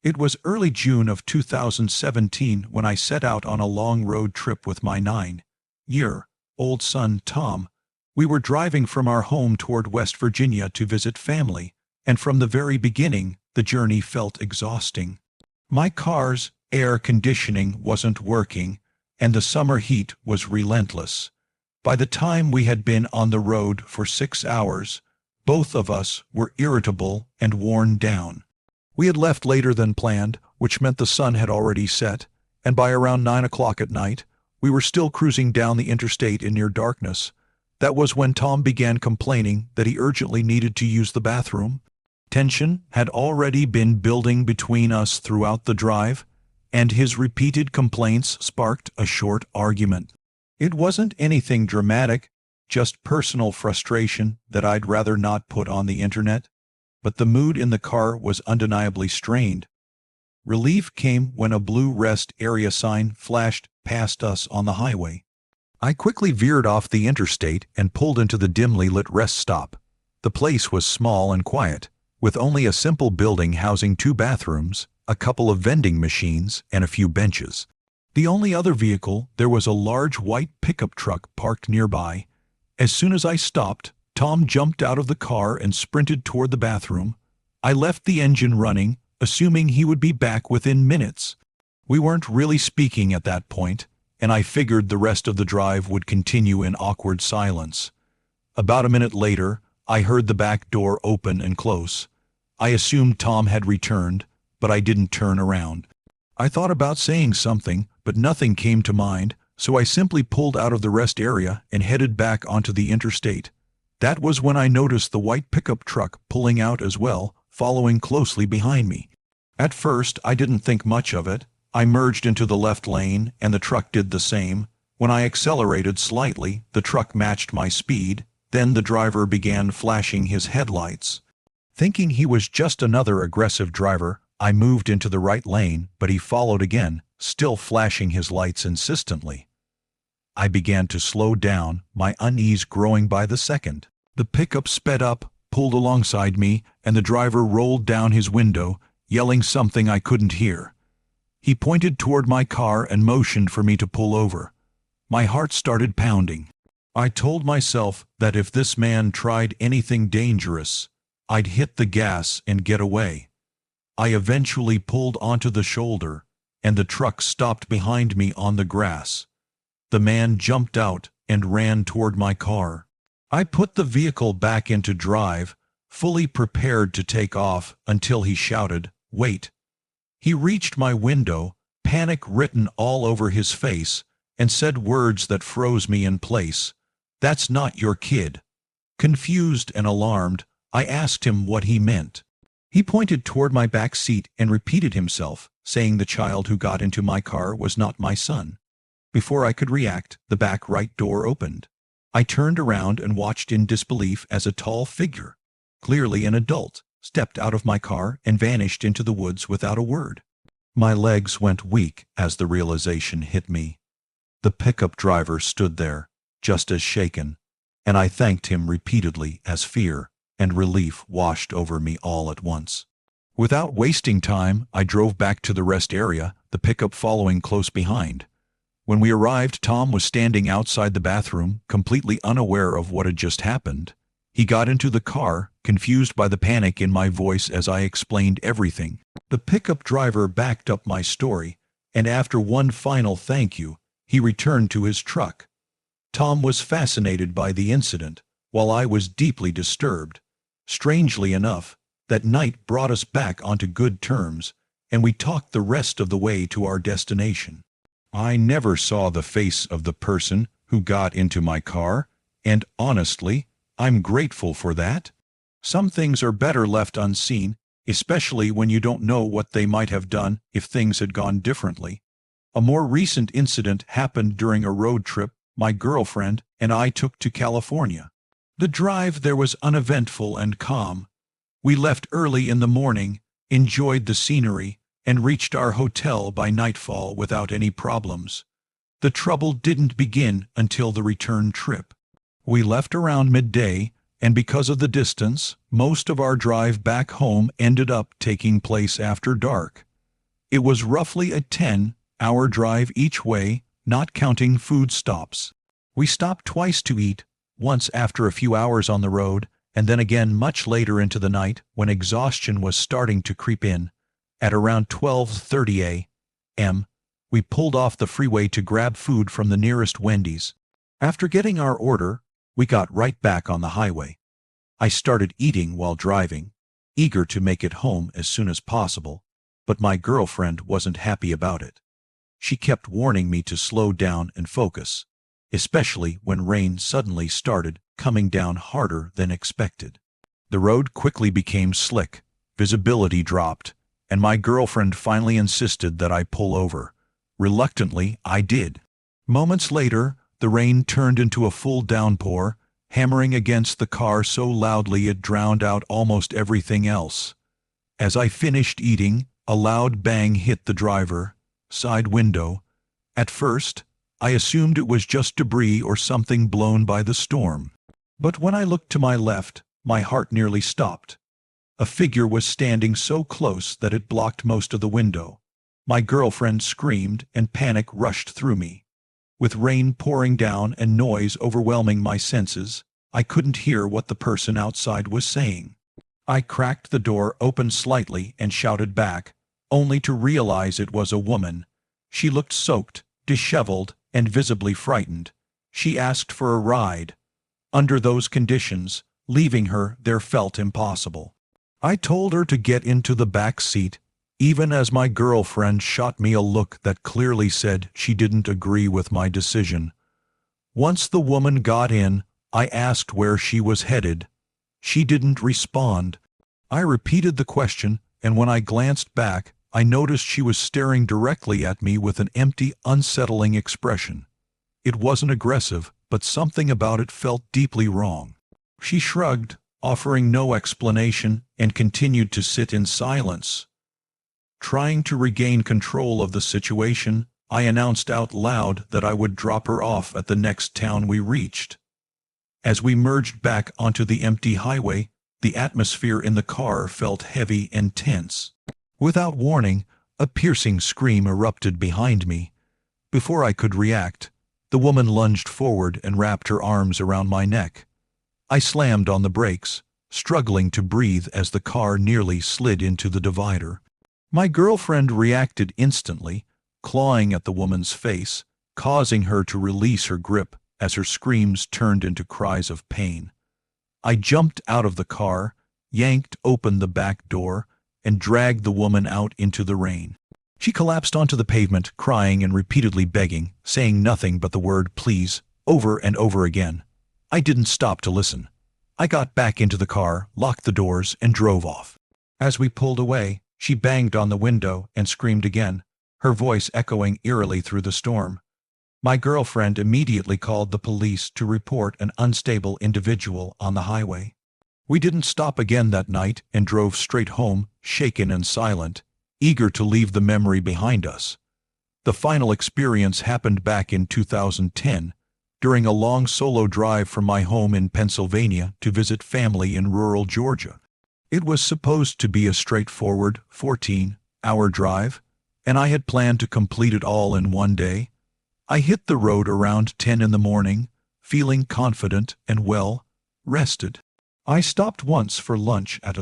It was early June of 2017 when I set out on a long road trip with my 9-year-old son, Tom. We were driving from our home toward West Virginia to visit family, and from the very beginning, the journey felt exhausting. My car's air conditioning wasn't working, and the summer heat was relentless. By the time we had been on the road for 6 hours, both of us were irritable and worn down. We had left later than planned, which meant the sun had already set, and by around 9 o'clock at night, we were still cruising down the interstate in near darkness. That was when Tom began complaining that he urgently needed to use the bathroom. Tension had already been building between us throughout the drive, and his repeated complaints sparked a short argument. It wasn't anything dramatic, just personal frustration that I'd rather not put on the internet. But the mood in the car was undeniably strained. Relief came when a blue rest area sign flashed past us on the highway. I quickly veered off the interstate and pulled into the dimly lit rest stop. The place was small and quiet, with only a simple building housing 2 bathrooms, a couple of vending machines, and a few benches. The only other vehicle there was a large white pickup truck parked nearby. As soon as I stopped, Tom jumped out of the car and sprinted toward the bathroom. I left the engine running, assuming he would be back within minutes. We weren't really speaking at that point, and I figured the rest of the drive would continue in awkward silence. About a minute later, I heard the back door open and close. I assumed Tom had returned, but I didn't turn around. I thought about saying something, but nothing came to mind, so I simply pulled out of the rest area and headed back onto the interstate. That was when I noticed the white pickup truck pulling out as well, following closely behind me. At first, I didn't think much of it. I merged into the left lane, and the truck did the same. When I accelerated slightly, the truck matched my speed. Then the driver began flashing his headlights. Thinking he was just another aggressive driver, I moved into the right lane, but he followed again, still flashing his lights insistently. I began to slow down, my unease growing by the second. The pickup sped up, pulled alongside me, and the driver rolled down his window, yelling something I couldn't hear. He pointed toward my car and motioned for me to pull over. My heart started pounding. I told myself that if this man tried anything dangerous, I'd hit the gas and get away. I eventually pulled onto the shoulder, and the truck stopped behind me on the grass. The man jumped out and ran toward my car. I put the vehicle back into drive, fully prepared to take off, until he shouted, "Wait." He reached my window, panic written all over his face, and said words that froze me in place. "That's not your kid." Confused and alarmed, I asked him what he meant. He pointed toward my back seat and repeated himself, saying the child who got into my car was not my son. Before I could react, the back right door opened. I turned around and watched in disbelief as a tall figure, clearly an adult, stepped out of my car and vanished into the woods without a word. My legs went weak as the realization hit me. The pickup driver stood there, just as shaken, and I thanked him repeatedly as fear and relief washed over me all at once. Without wasting time, I drove back to the rest area, the pickup following close behind. When we arrived, Tom was standing outside the bathroom, completely unaware of what had just happened. He got into the car, confused by the panic in my voice as I explained everything. The pickup driver backed up my story, and after one final thank you, he returned to his truck. Tom was fascinated by the incident, while I was deeply disturbed. Strangely enough, that night brought us back onto good terms, and we talked the rest of the way to our destination. I never saw the face of the person who got into my car, and honestly, I'm grateful for that. Some things are better left unseen, especially when you don't know what they might have done if things had gone differently. A more recent incident happened during a road trip my girlfriend and I took to California. The drive there was uneventful and calm. We left early in the morning, enjoyed the scenery, and reached our hotel by nightfall without any problems. The trouble didn't begin until the return trip. We left around midday, and because of the distance, most of our drive back home ended up taking place after dark. It was roughly a 10-hour drive each way, not counting food stops. We stopped twice to eat, once after a few hours on the road, and then again much later into the night when exhaustion was starting to creep in. At around 12:30 a.m., we pulled off the freeway to grab food from the nearest Wendy's. After getting our order, we got right back on the highway. I started eating while driving, eager to make it home as soon as possible, but my girlfriend wasn't happy about it. She kept warning me to slow down and focus, especially when rain suddenly started coming down harder than expected. The road quickly became slick, visibility dropped, and my girlfriend finally insisted that I pull over. Reluctantly, I did. Moments later, the rain turned into a full downpour, hammering against the car so loudly it drowned out almost everything else. As I finished eating, a loud bang hit the driver's side window. At first, I assumed it was just debris or something blown by the storm. But when I looked to my left, my heart nearly stopped. A figure was standing so close that it blocked most of the window. My girlfriend screamed and panic rushed through me. With rain pouring down and noise overwhelming my senses, I couldn't hear what the person outside was saying. I cracked the door open slightly and shouted back, only to realize it was a woman. She looked soaked, disheveled, and visibly frightened. She asked for a ride. Under those conditions, leaving her there felt impossible. I told her to get into the back seat, even as my girlfriend shot me a look that clearly said she didn't agree with my decision. Once the woman got in, I asked where she was headed. She didn't respond. I repeated the question, and when I glanced back, I noticed she was staring directly at me with an empty, unsettling expression. It wasn't aggressive, but something about it felt deeply wrong. She shrugged, offering no explanation, and continued to sit in silence. Trying to regain control of the situation, I announced out loud that I would drop her off at the next town we reached. As we merged back onto the empty highway, the atmosphere in the car felt heavy and tense. Without warning, a piercing scream erupted behind me. Before I could react, the woman lunged forward and wrapped her arms around my neck. I slammed on the brakes, struggling to breathe as the car nearly slid into the divider. My girlfriend reacted instantly, clawing at the woman's face, causing her to release her grip as her screams turned into cries of pain. I jumped out of the car, yanked open the back door, and dragged the woman out into the rain. She collapsed onto the pavement, crying and repeatedly begging, saying nothing but the word "please" over and over again. I didn't stop to listen. I got back into the car, locked the doors, and drove off. As we pulled away, she banged on the window and screamed again, her voice echoing eerily through the storm. My girlfriend immediately called the police to report an unstable individual on the highway. We didn't stop again that night and drove straight home, shaken and silent, eager to leave the memory behind us. The final experience happened back in 2010, during a long solo drive from my home in Pennsylvania to visit family in rural Georgia. It was supposed to be a straightforward 14-hour drive, and I had planned to complete it all in one day. I hit the road around 10 in the morning, feeling confident and well rested. I stopped once for lunch at a